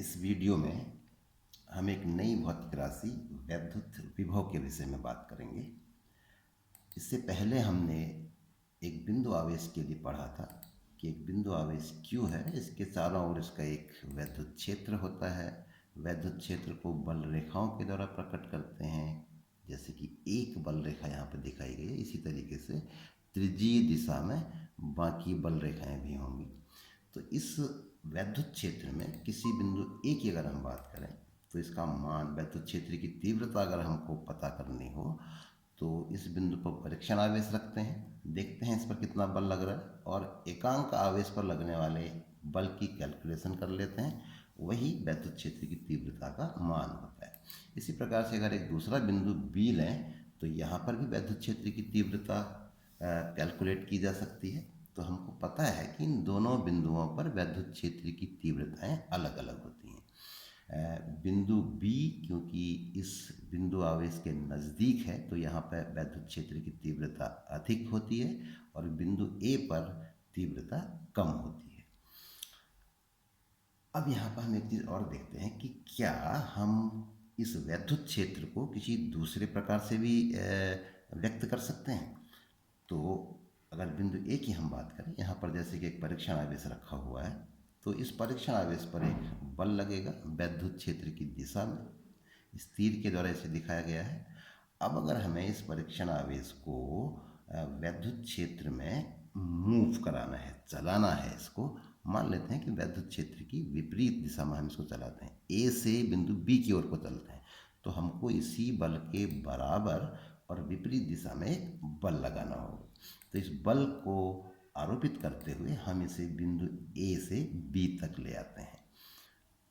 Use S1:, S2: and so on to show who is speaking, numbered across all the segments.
S1: इस वीडियो में हम एक नई भौतिक राशि वैद्युत विभव के विषय में बात करेंगे। इससे पहले हमने एक बिंदु आवेश के लिए पढ़ा था कि एक बिंदु आवेश Q है, इसके चारों ओर इसका एक वैद्युत क्षेत्र होता है। वैद्युत क्षेत्र को बल रेखाओं के द्वारा प्रकट करते हैं, जैसे कि एक बल रेखा यहाँ पर दिखाई गई है। इसी तरीके से त्रिज्यीय दिशा में बाकी बल रेखाएं भी होंगी। तो इस वैद्युत क्षेत्र में किसी बिंदु A की अगर हम बात करें तो इसका मान, वैद्युत क्षेत्र की तीव्रता अगर हमको पता करनी हो तो इस बिंदु पर परीक्षण आवेश रखते हैं, देखते हैं इस पर कितना बल लग रहा है और एकांक आवेश पर लगने वाले बल की कैलकुलेशन कर लेते हैं। वही वैद्युत क्षेत्र की तीव्रता का मान होता है। इसी प्रकार से अगर एक दूसरा बिंदु B लें तो यहाँ पर भी वैद्युत क्षेत्र की तीव्रता कैलकुलेट की जा सकती है। तो हमको पता है कि इन दोनों बिंदुओं पर वैद्युत क्षेत्र की तीव्रताएं अलग अलग होती हैं। बिंदु B क्योंकि इस बिंदु आवेश के नज़दीक है तो यहाँ पर वैद्युत क्षेत्र की तीव्रता अधिक होती है और बिंदु A पर तीव्रता कम होती है। अब यहाँ पर हम एक चीज़ और देखते हैं कि क्या हम इस वैद्युत क्षेत्र को किसी दूसरे प्रकार से भी व्यक्त कर सकते हैं। तो अगर बिंदु A की हम बात करें, यहाँ पर जैसे कि एक परीक्षण आवेश रखा हुआ है तो इस परीक्षण आवेश पर एक बल लगेगा वैद्युत क्षेत्र की दिशा में। इस तीर के द्वारा इसे दिखाया गया है। अब अगर हमें इस परीक्षण आवेश को वैद्युत क्षेत्र में मूव कराना है, चलाना है, इसको मान लेते हैं कि वैद्युत क्षेत्र की विपरीत दिशा में हम इसको चलाते हैं, A से बिंदु B की ओर को चलते हैं, तो हमको इसी बल के बराबर और विपरीत दिशा में एक बल लगाना होगा। तो इस बल को आरोपित करते हुए हम इसे बिंदु A से B तक ले आते हैं।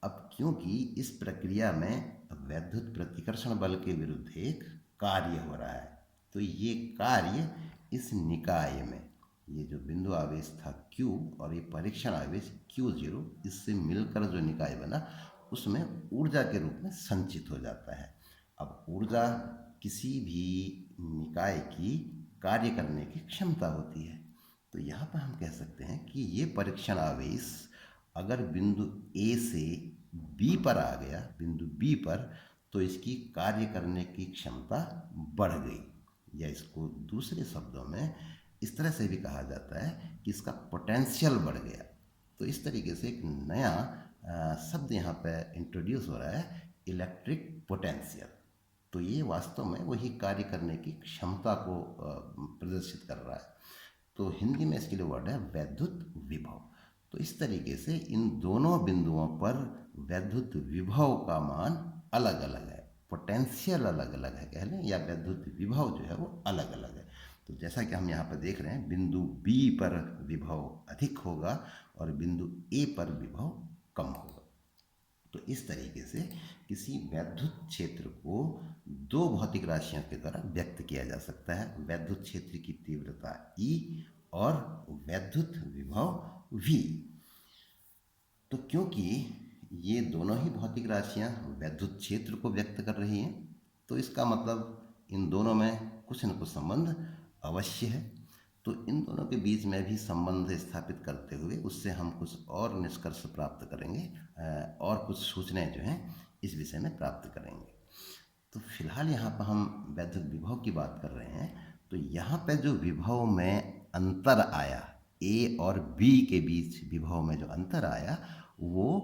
S1: अब क्योंकि इस प्रक्रिया में वैद्युत प्रतिकर्षण बल के विरुद्ध एक कार्य हो रहा है, तो ये कार्य इस निकाय में, ये जो बिंदु आवेश था Q और ये परीक्षण आवेश Q0, इससे मिलकर जो निकाय बना उसमें ऊर्जा के रूप में संचित हो जाता है। अब ऊर्जा किसी भी निकाय की कार्य करने की क्षमता होती है। तो यहाँ पर हम कह सकते हैं कि ये परीक्षण आवेश अगर बिंदु A से B पर आ गया, बिंदु B पर, तो इसकी कार्य करने की क्षमता बढ़ गई, या इसको दूसरे शब्दों में इस तरह से भी कहा जाता है कि इसका पोटेंशियल बढ़ गया। तो इस तरीके से एक नया शब्द यहाँ पे इंट्रोड्यूस हो रहा है, इलेक्ट्रिक पोटेंशियल। तो ये वास्तव में वही कार्य करने की क्षमता को प्रदर्शित कर रहा है। तो हिंदी में इसके लिए वर्ड है वैद्युत विभव। तो इस तरीके से इन दोनों बिंदुओं पर वैद्युत विभव का मान अलग अलग है, पोटेंशियल अलग अलग है कह लें, या वैद्युत विभव जो है वो अलग अलग है। तो जैसा कि हम यहाँ पर देख रहे हैं, बिंदु B पर विभव अधिक होगा और बिंदु A पर विभव कम होगा। तो इस तरीके से किसी वैद्युत क्षेत्र को दो भौतिक राशियों के द्वारा व्यक्त किया जा सकता है, वैद्युत क्षेत्र की तीव्रता E और वैद्युत विभव V। तो क्योंकि ये दोनों ही भौतिक राशियां वैद्युत क्षेत्र को व्यक्त कर रही हैं, तो इसका मतलब इन दोनों में कुछ न कुछ संबंध अवश्य है। तो इन दोनों के बीच में भी संबंध स्थापित करते हुए उससे हम कुछ और निष्कर्ष प्राप्त करेंगे और कुछ सूचनाएं जो हैं इस विषय में प्राप्त करेंगे। तो फिलहाल यहाँ पर हम वैद्युत विभव की बात कर रहे हैं। तो यहाँ पे जो विभव में अंतर आया, A और B के बीच विभव में जो अंतर आया वो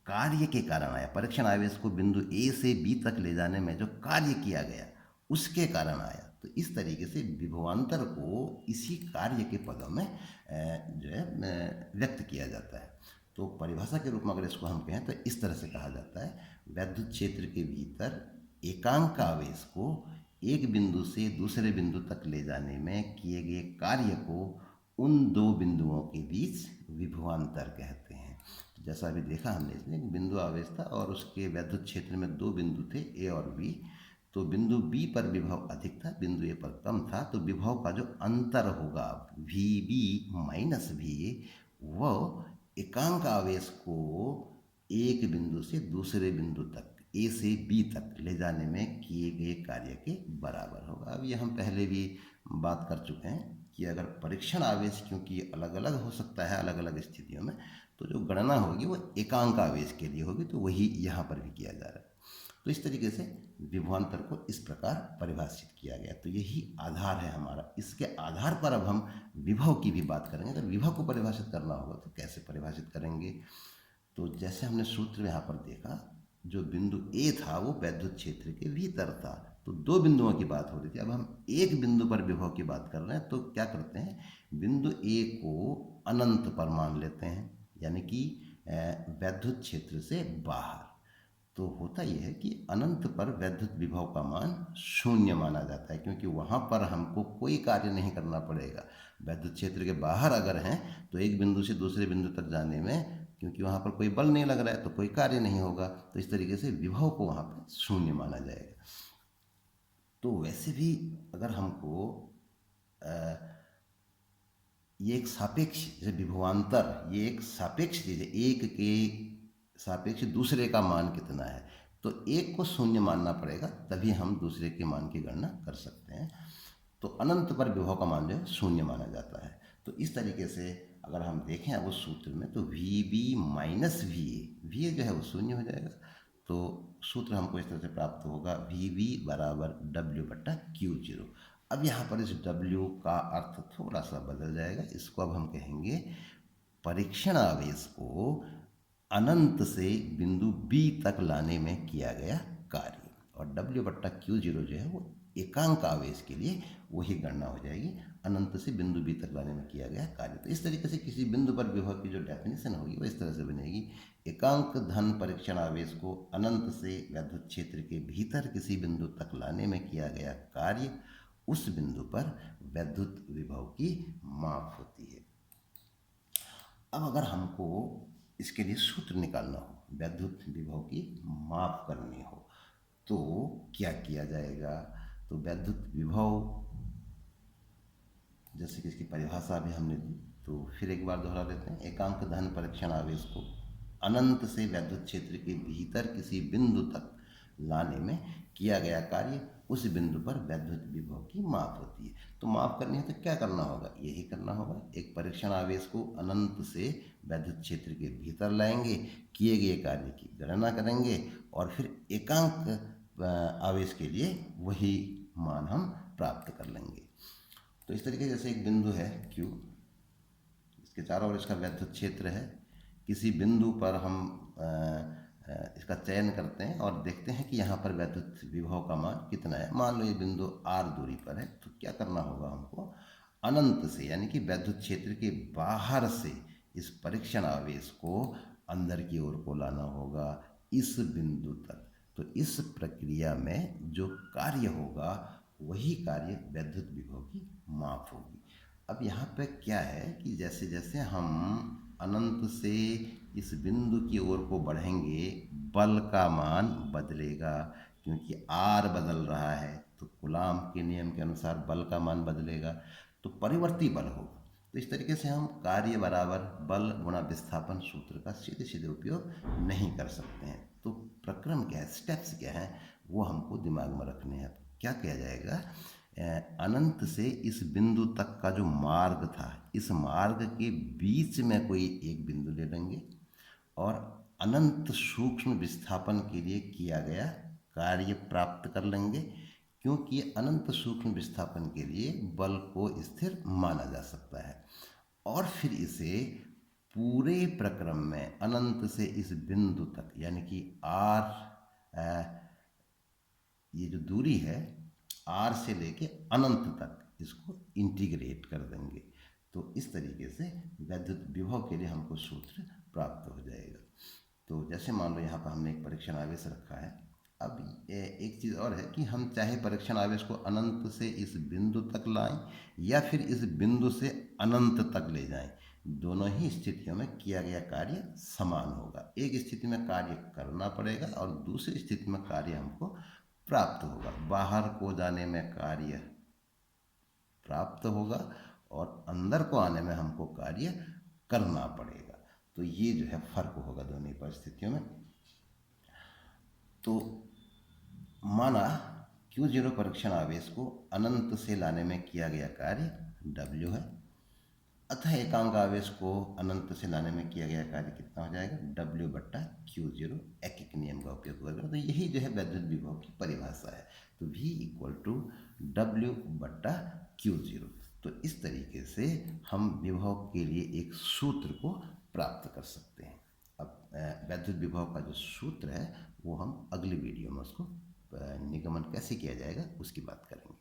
S1: कार्य के कारण आया। परीक्षण आवेश को बिंदु A से B तक ले जाने में जो कार्य किया गया उसके कारण आया। तो इस तरीके से विभवांतर को इसी कार्य के पदों में जो है व्यक्त किया जाता है। तो परिभाषा के रूप में अगर इसको हम कहें तो इस तरह से कहा जाता है, वैद्युत क्षेत्र के भीतर एकांक आवेश को एक बिंदु से दूसरे बिंदु तक ले जाने में किए गए कार्य को उन दो बिंदुओं के बीच विभवांतर कहते हैं। तो जैसा अभी देखा हमने, इसमें एक बिंदु आवेश था और उसके वैद्युत क्षेत्र में दो बिंदु थे A और B। तो बिंदु B पर विभव अधिक था, बिंदु A पर कम था। तो विभव का जो अंतर होगा VB माइनस VA, वह एकांक आवेश को एक बिंदु से दूसरे बिंदु तक, A से B तक ले जाने में किए गए कार्य के बराबर होगा। अब ये हम पहले भी बात कर चुके हैं कि अगर परीक्षण आवेश क्योंकि अलग अलग हो सकता है अलग अलग स्थितियों में, तो जो गणना होगी वो एकांक आवेश के लिए होगी, तो वही यहाँ पर भी किया जा रहा है। तो इस तरीके से विभवांतर को इस प्रकार परिभाषित किया गया। तो यही आधार है हमारा। इसके आधार पर अब हम विभव की भी बात करेंगे। अगर विभव को परिभाषित करना होगा तो कैसे परिभाषित करेंगे? तो जैसे हमने सूत्र यहाँ पर देखा, जो बिंदु ए था वो वैद्युत क्षेत्र के भीतर था, तो दो बिंदुओं की बात हो रही थी। अब हम एक बिंदु पर विभव की बात कर रहे हैं, तो क्या करते हैं, बिंदु ए को अनंत पर मान लेते हैं, यानी कि वैद्युत क्षेत्र से बाहर। तो होता यह है कि अनंत पर वैद्युत विभव का मान शून्य माना जाता है, क्योंकि वहाँ पर हमको कोई कार्य नहीं करना पड़ेगा। वैद्युत क्षेत्र के बाहर अगर हैं तो एक बिंदु से दूसरे बिंदु तक जाने में, क्योंकि वहाँ पर कोई बल नहीं लग रहा है, तो कोई कार्य नहीं होगा, तो इस तरीके से विभव को वहाँ पर शून्य माना जाएगा। तो वैसे भी अगर हमको ये एक सापेक्ष, जैसे विभवांतर, ये एक सापेक्ष चीज़ है, एक के सापेक्ष दूसरे का मान कितना है, तो एक को शून्य मानना पड़ेगा, तभी हम दूसरे के मान की गणना कर सकते हैं। तो अनंत पर विभव का मान जो है शून्य माना जाता है। तो इस तरीके से अगर हम देखें अब उस सूत्र में, तो V B minus V A जो है वो शून्य हो जाएगा। तो सूत्र हमको इस तरह से प्राप्त होगा, वी बी बराबर डब्ल्यू बट्टा क्यू जीरो। अब यहाँ पर इस डब्ल्यू का अर्थ थोड़ा सा बदल जाएगा। इसको अब हम कहेंगे परीक्षण आवेश को अनंत से बिंदु बी तक लाने में किया गया कार्य, और डब्ल्यू बट्टा क्यू जीरो जो है वो एकांक आवेश के लिए वही गणना हो जाएगी, अनंत से बिंदु बी तक लाने में किया गया कार्य। तो इस तरीके से किसी बिंदु पर विभव की जो डेफिनेशन होगी वो इस तरह से बनेगी, एकांक धन परीक्षण आवेश को अनंत से वैद्युत क्षेत्र के भीतर किसी बिंदु तक लाने में किया गया कार्य, उस बिंदु पर वैद्युत विभव की माप होती है। अब अगर हमको इसके लिए सूत्र निकालना हो, वैद्युत विभव की माप करनी हो, तो क्या किया जाएगा? तो वैद्युत विभव, जैसे कि इसकी परिभाषा भी हमने दी, तो फिर एक बार दोहरा देते हैं। एकांक धन परीक्षण आवेश को अनंत से वैद्युत क्षेत्र के भीतर किसी बिंदु तक लाने में किया गया कार्य, उस बिंदु पर वैद्युत विभव की माप होती है। तो माप करनी है तो क्या करना होगा? यही करना होगा, एक परीक्षण आवेश को अनंत से वैद्युत क्षेत्र के भीतर लाएंगे, किए गए कार्य की गणना करेंगे, और फिर एकांक आवेश के लिए वही मान हम प्राप्त कर लेंगे। तो इस तरीके जैसे एक बिंदु है Q, इसके चारों ओर इसका वैद्युत क्षेत्र है। किसी बिंदु पर हम इसका चयन करते हैं और देखते हैं कि यहाँ पर वैद्युत विभव का मान कितना है। मान लो ये बिंदु r दूरी पर है, तो क्या करना होगा हमको? अनंत से, यानी कि वैद्युत क्षेत्र के बाहर से इस परीक्षण आवेश को अंदर की ओर को लाना होगा इस बिंदु तक। तो इस प्रक्रिया में जो कार्य होगा वही कार्य वैद्युत विभव की माप होगी। अब यहाँ पे क्या है कि जैसे जैसे हम अनंत से इस बिंदु की ओर को बढ़ेंगे, बल का मान बदलेगा, क्योंकि आर बदल रहा है, तो कूलाम के नियम के अनुसार बल का मान बदलेगा, तो परिवर्ती बल होगा। तो इस तरीके से हम कार्य बराबर बल गुणा विस्थापन सूत्र का सीधे सीधे उपयोग नहीं कर सकते हैं। तो प्रक्रम क्या है, स्टेप्स क्या है, वो हमको दिमाग में रखने हैं। क्या किया जाएगा? अनंत से इस बिंदु तक का जो मार्ग था, इस मार्ग के बीच में कोई एक बिंदु ले लेंगे और अनंत सूक्ष्म विस्थापन के लिए किया गया कार्य प्राप्त कर लेंगे, क्योंकि अनंत सूक्ष्म विस्थापन के लिए बल को स्थिर माना जा सकता है। और फिर इसे पूरे प्रक्रम में अनंत से इस बिंदु तक, यानी कि आर, ये जो दूरी है आर से लेके अनंत तक, इसको इंटीग्रेट कर देंगे। तो इस तरीके से वैद्युत विभव के लिए हमको सूत्र प्राप्त हो जाएगा। तो जैसे मान लो यहाँ पर हमने एक परीक्षण आवेश रखा है। अब एक चीज़ और है कि हम चाहे परीक्षण आवेश को अनंत से इस बिंदु तक लाएं या फिर इस बिंदु से अनंत तक ले जाएं, दोनों ही स्थितियों में किया गया कार्य समान होगा। एक स्थिति में कार्य करना पड़ेगा और दूसरी स्थिति में कार्य हमको प्राप्त होगा। बाहर को जाने में कार्य प्राप्त होगा और अंदर को आने में हमको कार्य करना पड़ेगा। तो ये जो है फर्क होगा दोनों ही परिस्थितियों में। तो माना Q0 परीक्षण आवेश को अनंत से लाने में किया गया कार्य W है, अतः एकांक आवेश को अनंत से लाने में किया गया कार्य कितना हो जाएगा, W बट्टा क्यू जीरो। एक नियम का उपयोग करके, तो यही जो है वैद्युत विभव की परिभाषा है। तो V इक्वल टू W बट्टा क्यू जीरो। तो इस तरीके से हम विभव के लिए एक सूत्र को प्राप्त कर सकते हैं। अब वैद्युत विभव का जो सूत्र है वो हम अगली वीडियो में उसको निगमन कैसे किया जाएगा उसकी बात करेंगे।